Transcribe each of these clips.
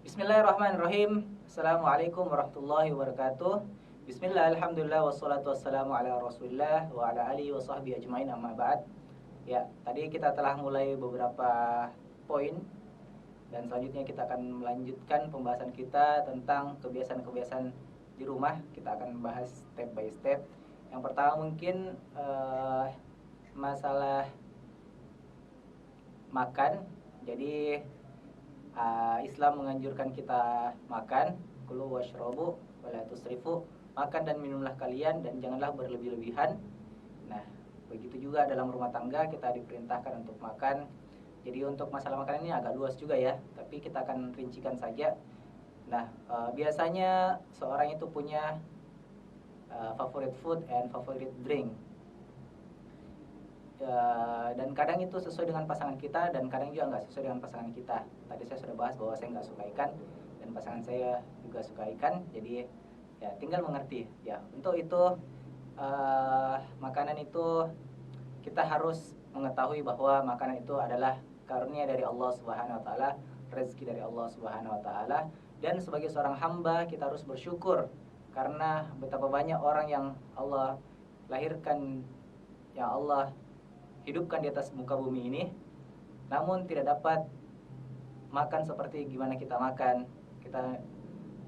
Bismillahirrahmanirrahim. Assalamualaikum warahmatullahi wabarakatuh. Bismillah, alhamdulillah, wassalatu wassalamu ala rasulillah wa ala alihi wa sahbihi ajmain, amma ba'd. Ya, tadi kita telah mulai beberapa poin. Dan selanjutnya kita akan melanjutkan pembahasan kita tentang kebiasaan-kebiasaan di rumah. Kita akan bahas step by step. Yang pertama mungkin masalah makan. Jadi Islam menganjurkan kita makan, kulu washrobu wala tusrifu, makan dan minumlah kalian dan janganlah berlebih-lebihan. Nah, begitu juga dalam rumah tangga kita diperintahkan untuk makan. Jadi untuk masalah makanan ini agak luas juga ya, tapi kita akan rincikan saja. Nah, biasanya seorang itu punya favorite food and favorite drink. Dan kadang itu sesuai dengan pasangan kita dan kadang juga nggak sesuai dengan pasangan kita. Tadi saya sudah bahas bahwa saya nggak suka ikan dan pasangan saya juga suka ikan, jadi ya tinggal mengerti ya. Untuk itu makanan itu kita harus mengetahui bahwa makanan itu adalah karunia dari Allah Subhanahu Wa Taala, rezeki dari Allah Subhanahu Wa Taala, dan sebagai seorang hamba kita harus bersyukur karena betapa banyak orang yang Allah lahirkan, yang Allah hidupkan di atas muka bumi ini, namun tidak dapat makan seperti gimana kita makan, kita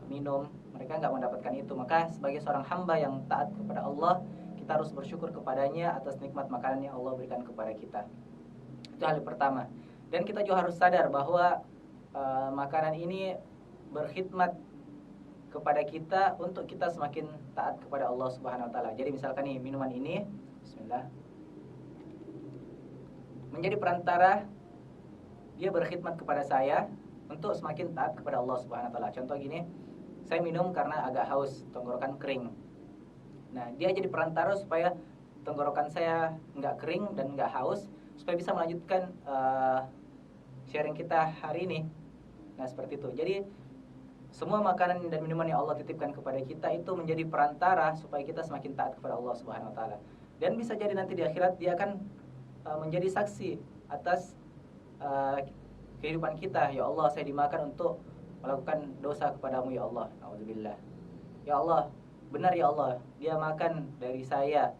minum, mereka nggak mendapatkan itu. Maka sebagai seorang hamba yang taat kepada Allah, kita harus bersyukur kepadanya atas nikmat makanan yang Allah berikan kepada kita. Itu hal pertama. Dan kita juga harus sadar bahwa makanan ini berkhidmat kepada kita untuk kita semakin taat kepada Allah Subhanahu Wa Taala. Jadi misalkan nih minuman ini, Bismillah, menjadi perantara, dia berkhidmat kepada saya untuk semakin taat kepada Allah Subhanahu Wa Taala. Contoh gini, saya minum karena agak haus, tenggorokan kering. Nah, dia jadi perantara supaya tenggorokan saya nggak kering dan nggak haus, supaya bisa melanjutkan sharing kita hari ini. Nah, seperti itu. Jadi semua makanan dan minuman yang Allah titipkan kepada kita itu menjadi perantara supaya kita semakin taat kepada Allah Subhanahu Wa Taala. Dan bisa jadi nanti di akhirat dia akan menjadi saksi atas kehidupan kita. Ya Allah, saya dimakan untuk melakukan dosa kepadamu ya Allah. Alhamdulillah. Ya Allah, benar ya Allah, dia makan dari saya,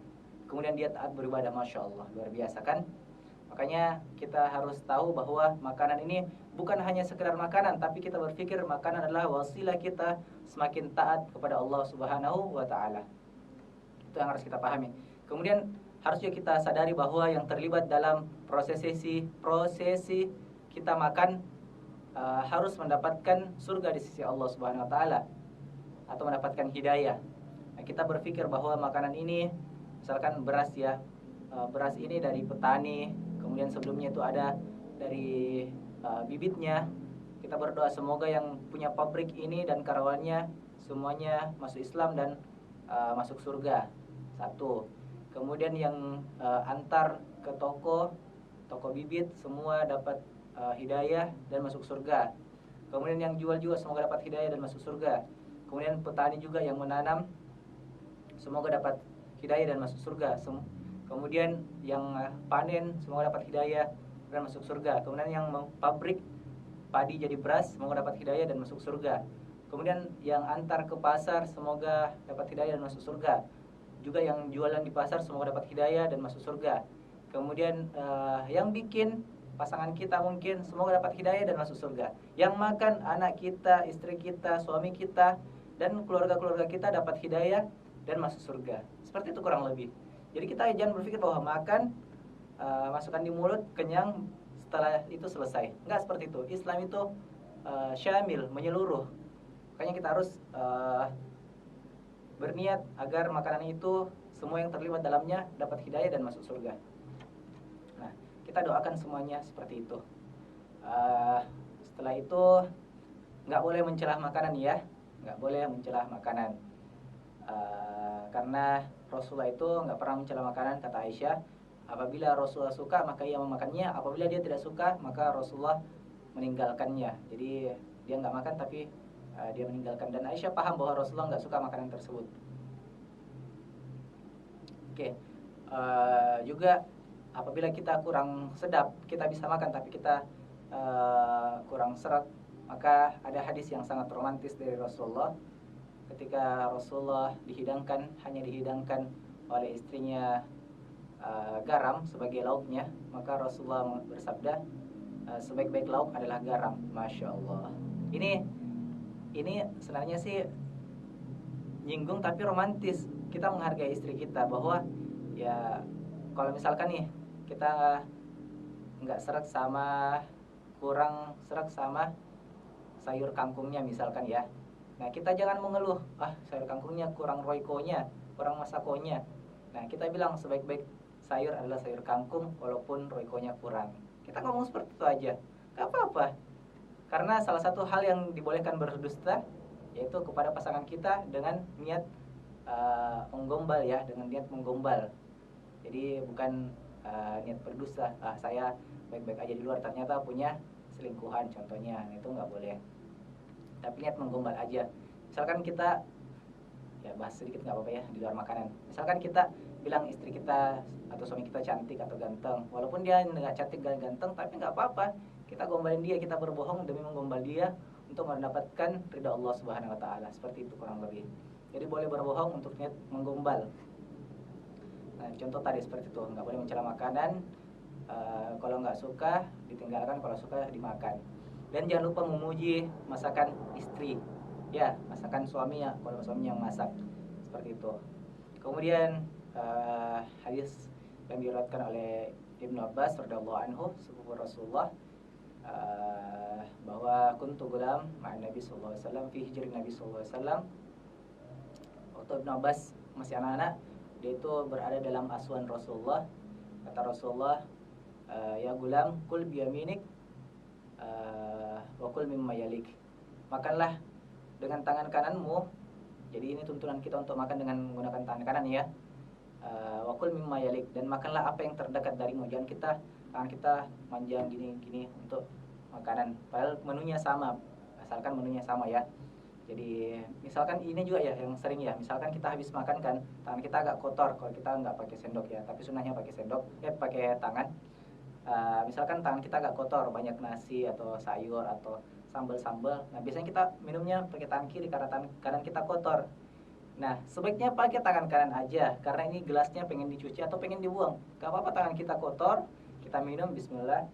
kemudian dia taat beribadah. Masya Allah, luar biasa kan? Makanya kita harus tahu bahwa makanan ini bukan hanya sekedar makanan, tapi kita berpikir makanan adalah wasilah kita semakin taat kepada Allah Subhanahu Wa Taala. Itu yang harus kita pahami. Kemudian harus juga kita sadari bahwa yang terlibat dalam prosesi kita makan harus mendapatkan surga di sisi Allah Subhanahu Wa Taala atau mendapatkan hidayah. Nah, kita berpikir bahwa makanan ini, misalkan beras ya, beras ini dari petani, kemudian sebelumnya itu ada dari bibitnya. Kita berdoa semoga yang punya pabrik ini dan karyawannya semuanya masuk Islam dan masuk surga. Satu. Kemudian yang antar ke toko bibit semua dapat hidayah dan masuk surga. Kemudian yang jual juga semoga dapat hidayah dan masuk surga. Kemudian petani juga yang menanam semoga dapat hidayah dan masuk surga. Kemudian yang panen semoga dapat hidayah dan masuk surga. Kemudian yang pabrik padi jadi beras semoga dapat hidayah dan masuk surga. Kemudian yang antar ke pasar semoga dapat hidayah dan masuk surga. Juga yang jualan di pasar semoga dapat hidayah dan masuk surga. Kemudian yang bikin pasangan kita mungkin semoga dapat hidayah dan masuk surga. Yang makan anak kita, istri kita, suami kita, dan keluarga-keluarga kita dapat hidayah dan masuk surga. Seperti itu kurang lebih. Jadi kita jangan berpikir bahwa makan, masukkan di mulut, kenyang, setelah itu selesai. Enggak seperti itu. Islam itu syamil, menyeluruh. Makanya kita harus berniat agar makanan itu semua yang terlibat dalamnya dapat hidayah dan masuk surga. Nah, kita doakan semuanya seperti itu. Setelah itu nggak boleh mencelah makanan ya, nggak boleh mencelah makanan. Karena Rasulullah itu nggak pernah mencela makanan, kata Aisyah. Apabila Rasulullah suka maka ia memakannya, apabila dia tidak suka maka Rasulullah meninggalkannya. Jadi dia nggak makan tapi dia meninggalkan, dan Aisyah paham bahwa Rasulullah nggak suka makanan tersebut. Oke. Juga apabila kita kurang sedap, kita bisa makan tapi kita kurang serat, Maka ada hadis yang sangat romantis dari Rasulullah, ketika Rasulullah hanya dihidangkan oleh istrinya garam sebagai lauknya, maka Rasulullah bersabda, sebaik-baik lauk adalah garam. Masya Allah. Ini sebenarnya sih nyinggung tapi romantis. Kita menghargai istri kita, bahwa ya kalau misalkan nih kita nggak seret sama, kurang seret sama sayur kangkungnya misalkan ya. Nah, kita jangan mengeluh, sayur kangkungnya kurang roikonya, kurang masakonya. Nah, kita bilang sebaik-baik sayur adalah sayur kangkung walaupun roikonya kurang. Kita ngomong seperti itu aja, gak apa-apa. Karena salah satu hal yang dibolehkan berdusta yaitu kepada pasangan kita dengan niat menggombal ya, dengan niat menggombal. Jadi bukan niat berdusta, saya baik-baik aja di luar ternyata punya selingkuhan contohnya, itu nggak boleh. Tapi niat menggombal aja. Misalkan kita, ya bahas sedikit nggak apa-apa ya, di luar makanan. Misalkan kita bilang istri kita atau suami kita cantik atau ganteng, walaupun dia nggak cantik dan ganteng, tapi nggak apa-apa, kita gombalin dia, kita berbohong demi menggombal dia untuk mendapatkan ridha Allah Subhanahu Wa Taala. Seperti itu kurang lebih. Jadi boleh berbohong untuk niat menggombal. Nah, contoh tadi seperti itu, nggak boleh mencela makanan. Kalau nggak suka ditinggalkan, kalau suka dimakan. Dan jangan lupa memuji masakan istri, ya, masakan suaminya kalau suaminya yang masak, seperti itu. Kemudian hadis yang diriwayatkan oleh Ibnu Abbas radhiyallahu anhu, sepupu Rasulullah, bahwa kuntu gulam ma'an Nabi sallallahu alaihi wasallam fi hijri Nabi sallallahu alaihi wasallam. Waktu Ibnu Abbas masih anak-anak, dia itu berada dalam asuhan Rasulullah. Kata Rasulullah, ya gulam, kul biyaminik wa kul mimma yalik. Makanlah dengan tangan kananmu. Jadi ini tuntunan kita untuk makan dengan menggunakan tangan kanan ya. Wa kul mimma yalik, dan makanlah apa yang terdekat darimu. Jangan tangan kita manjang gini untuk makanan. Padahal menunya sama, asalkan menunya sama ya. Jadi misalkan ini juga ya yang sering ya, misalkan kita habis makan kan, tangan kita agak kotor kalau kita nggak pakai sendok ya, tapi sunahnya pakai sendok, pakai tangan. Misalkan tangan kita agak kotor, banyak nasi atau sayur atau sambal-sambal. Nah, biasanya kita minumnya pakai tangan kiri karena tangan kanan kita kotor. Nah, sebaiknya pakai tangan kanan aja, karena ini gelasnya pengen dicuci atau pengen dibuang. Gak apa-apa tangan kita kotor, kita minum bismillah.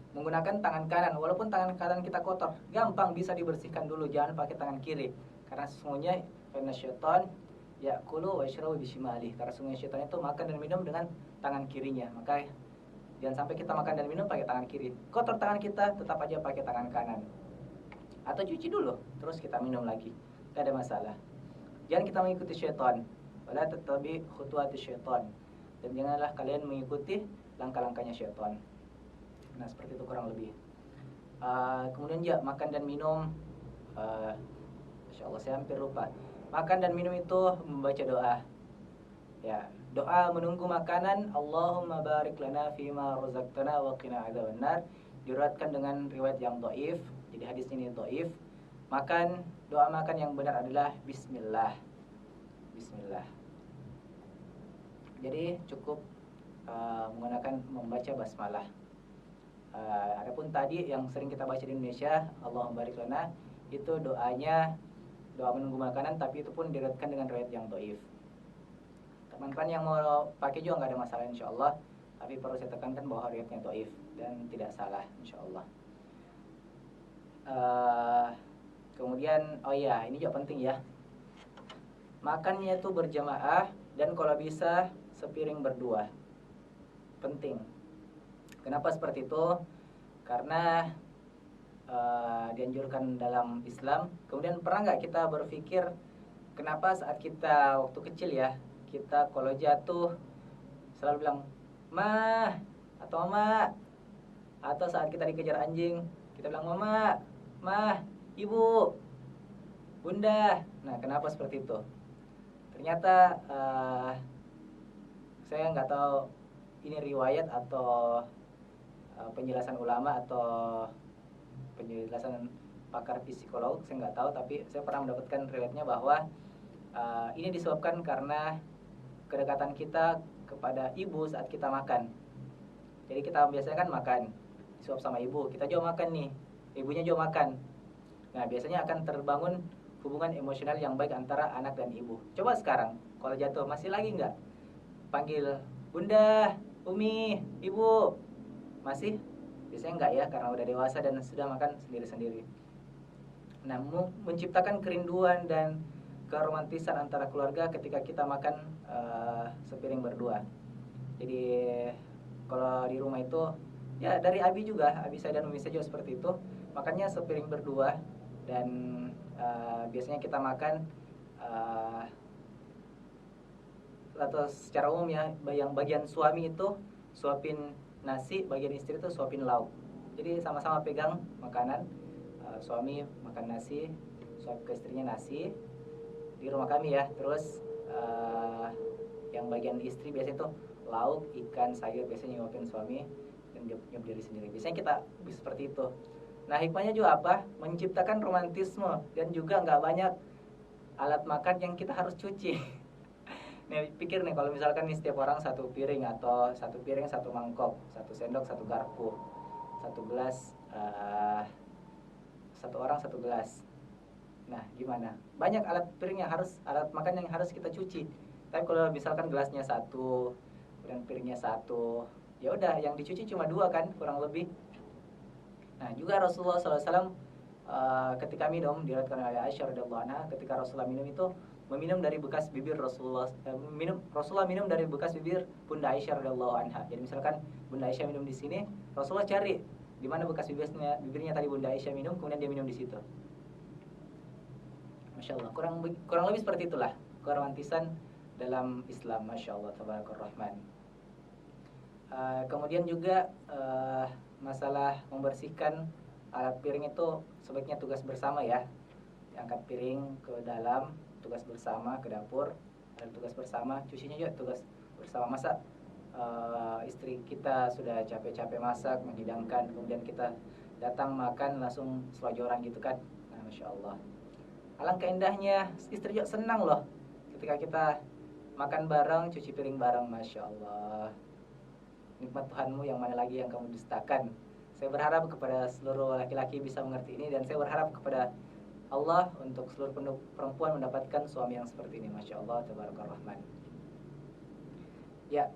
Menggunakan tangan kanan, walaupun tangan kanan kita kotor, gampang bisa dibersihkan dulu, jangan pakai tangan kiri. Karena sesungguhnya karena syaitan ya'kulu wa yashrabu bishimali, karena sesungguhnya syaitan itu makan dan minum dengan tangan kirinya. Maka jangan sampai kita makan dan minum pakai tangan kiri. Kotor tangan kita, tetap aja pakai tangan kanan. Atau cuci dulu, terus kita minum lagi. Gak ada masalah. Jangan kita mengikuti syaitan. Wala tattabi khutuwati syaitan. Dan janganlah kalian mengikuti langkah-langkahnya syaitan. Nah, seperti itu kurang lebih. Kemudian ya, makan dan minum. Masya Allah, saya hampir lupa. Makan dan minum itu membaca doa. Ya, doa menunggu makanan, Allahumma barik lana fima razaqtana wa qina adzabannar, diriwayatkan dengan riwayat yang dhaif. Jadi hadis ini dhaif. Doa makan yang benar adalah bismillah. Bismillah. Jadi cukup menggunakan membaca basmalah. Adapun tadi yang sering kita baca di Indonesia, Allahumma barik lana, itu doanya doa menunggu makanan, tapi itu pun diriwayatkan dengan riwayat yang dhaif. Teman-teman yang mau pakai juga nggak ada masalah insyaallah, tapi perlu saya tekankan bahwa riwayatnya dhaif dan tidak salah insyaallah. Kemudian ini juga penting ya, makannya itu berjamaah dan kalau bisa sepiring berdua, penting. Kenapa seperti itu? Karena dianjurkan dalam Islam. Kemudian pernah nggak kita berpikir kenapa saat kita waktu kecil ya, kita kalau jatuh selalu bilang mah atau mak, atau saat kita dikejar anjing kita bilang mama, mah, ibu, bunda. Nah, kenapa seperti itu? Ternyata saya nggak tahu ini riwayat atau penjelasan ulama atau penjelasan pakar psikolog, saya nggak tahu, tapi saya pernah mendapatkan riwayatnya bahwa ini disebabkan karena kedekatan kita kepada ibu saat kita makan. Jadi kita biasanya kan makan, disuap sama ibu, kita juga makan nih, ibunya juga makan. Nah, biasanya akan terbangun hubungan emosional yang baik antara anak dan ibu. Coba sekarang, kalau jatuh masih lagi nggak panggil bunda, umi, ibu? Masih? Biasanya nggak ya, karena udah dewasa dan sudah makan sendiri-sendiri. Nah, menciptakan kerinduan dan keromantisan antara keluarga ketika kita makan sepiring berdua. Jadi kalau di rumah itu ya dari Abi juga, Abi saya dan Umi saya juga seperti itu. Makannya sepiring berdua dan biasanya kita makan uh, atau secara umum ya, yang bagian suami itu suapin nasi, bagian istri itu suapin lauk. Jadi sama-sama pegang makanan, suami makan nasi, suap ke istrinya nasi di rumah kami ya. Terus yang bagian istri biasanya itu lauk, ikan, sayur, biasanya nyuapin suami dan nyuap diri sendiri. Biasanya kita bisa seperti itu. Nah, hikmahnya juga apa? Menciptakan romantisme dan juga nggak banyak alat makan yang kita harus cuci. Nih pikir nih, kalau misalkan nih setiap orang satu piring atau satu piring satu mangkok, satu sendok satu garpu, satu gelas, satu orang satu gelas. Nah, gimana? Banyak alat piring yang harus, alat makan yang harus kita cuci. Tapi kalau misalkan gelasnya satu, dan piringnya satu, ya udah yang dicuci cuma dua kan, kurang lebih. Nah, juga Rasulullah SAW ketika minum, diriwayatkan oleh Aisyah radhiyallahu anha, ketika Rasulullah minum itu meminum dari bekas bibir Rasulullah, Rasulullah minum dari bekas bibir Bunda Aisyah radhiyallahu anha. Jadi misalkan Bunda Aisyah minum di sini, Rasulullah cari di mana bekas bibirnya tadi Bunda Aisyah minum, kemudian dia minum di situ. Masya Allah, kurang lebih seperti itulah keromantisan dalam Islam. Masya Allah, tabarakur rahman. Kemudian juga masalah membersihkan alat piring itu sebaiknya tugas bersama ya. Angkat piring ke dalam, tugas bersama, ke dapur, ada tugas bersama, cucinya juga tugas bersama. Masa istri kita sudah capek-capek masak, menghidangkan, kemudian kita datang makan langsung selonjoran gitu kan. Nah, Masya Allah, alangkah indahnya, istri juga senang loh ketika kita makan bareng, cuci piring bareng. Masya Allah, nikmat Tuhanmu yang mana lagi yang kamu dustakan. Saya berharap kepada seluruh laki-laki bisa mengerti ini, dan saya berharap kepada Allah untuk seluruh perempuan mendapatkan suami yang seperti ini. Masya Allah, tabarakallah rahman. Ya,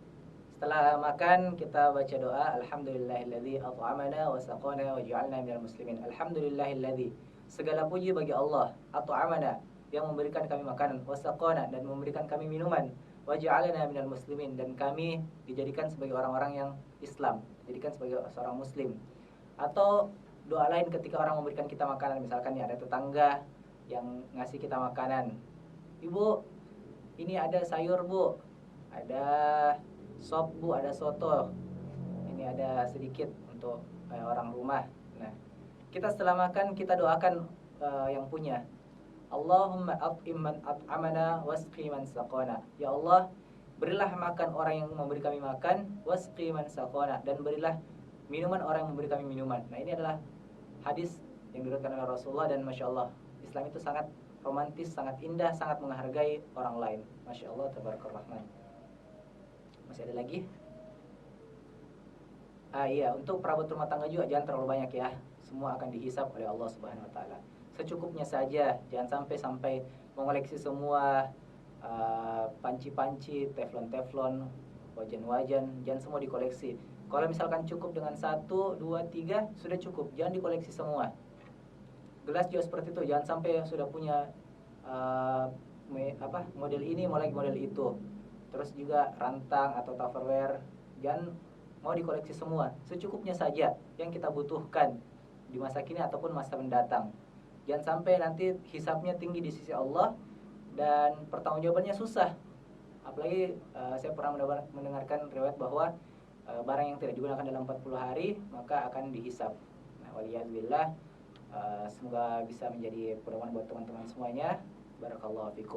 setelah makan kita baca doa, alhamdulillahilladzi at'amana wa saqana wa ja'alna minal muslimin. Alhamdulillahilladzi, segala puji bagi Allah, at'amana, yang memberikan kami makanan, wa saqana, dan memberikan kami minuman, wa ja'alna minal muslimin, dan kami dijadikan sebagai orang-orang yang Islam, dijadikan sebagai seorang muslim. Atau doa lain ketika orang memberikan kita makanan, misalkan ya ada tetangga yang ngasih kita makanan, ibu ini ada sayur bu, ada sop bu, ada soto, ini ada sedikit untuk orang rumah. Nah, kita setelah makan kita doakan yang punya, Allahumma at'im man at'amana wasqi man saqana. Ya Allah, berilah makan orang yang memberi kami makan, wasqi man saqana, dan berilah minuman orang yang memberi kami minuman. Nah, ini adalah hadis yang diriwayatkan oleh Rasulullah, dan Masya Allah, Islam itu sangat romantis, sangat indah, sangat menghargai orang lain. Masya Allah, tabarakallah rahman. Masih ada lagi? Iya, untuk perabot rumah tangga juga jangan terlalu banyak ya. Semua akan dihisap oleh Allah Subhanahu wa taala. Secukupnya saja, jangan sampai mengoleksi semua panci-panci, teflon-teflon, wajan-wajan, jangan semua dikoleksi. Kalau misalkan cukup dengan 1, 2, 3 sudah cukup, jangan dikoleksi semua. Gelas juga seperti itu, jangan sampai sudah punya model ini mau lagi model itu. Terus juga rantang atau tupperware, jangan mau dikoleksi semua. Secukupnya saja yang kita butuhkan di masa kini ataupun masa mendatang. Jangan sampai nanti hisapnya tinggi di sisi Allah dan pertanggungjawabannya susah. Apalagi saya pernah mendengarkan riwayat bahwa barang yang tidak digunakan dalam 40 hari maka akan dihisap. Nah, waliyadzubillah, semoga bisa menjadi pedoman buat teman-teman semuanya. Barakallahu fikum.